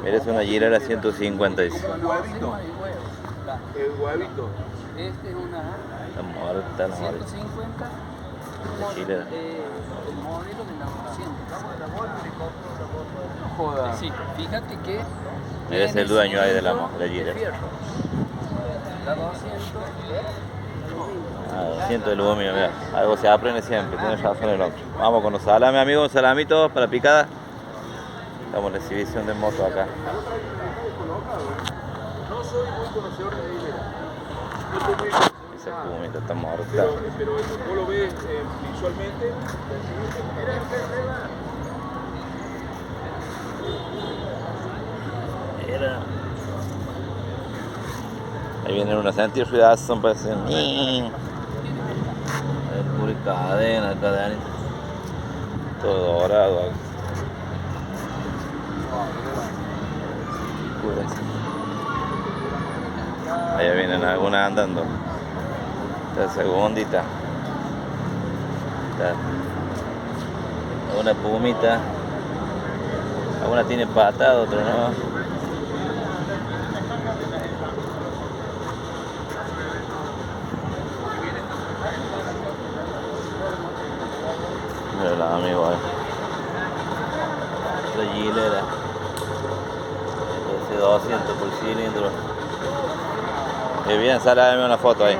Eres una Girela 150, dice. El huevito. El huevito. Este es una La muerta, la muerta. 150. La Girela. El modelo de la 200. No joda. Sí, fíjate que Eres el dueño ahí de la Girela. La 200. Ah, 200 de lumina, mira. Algo se aprende siempre, tienes razón el hombre. Vamos con los salames, amigos, salamitos para picada. Estamos en la exhibición de moto acá. No soy muy conocedor de Hilera. Esa pumita está muerta. Pero vos lo ves visualmente. Mira. Ahí vienen unos anti-ruidas, son parecen. Pura cadena, todo dorado. Allá vienen algunas andando. Esta segundita. Una pumita. Alguna tiene patada, otra no. Mira los amigos ahí. La Gilera. Entonces 200 por cilindro. Qué bien, sale a darme una foto ahí.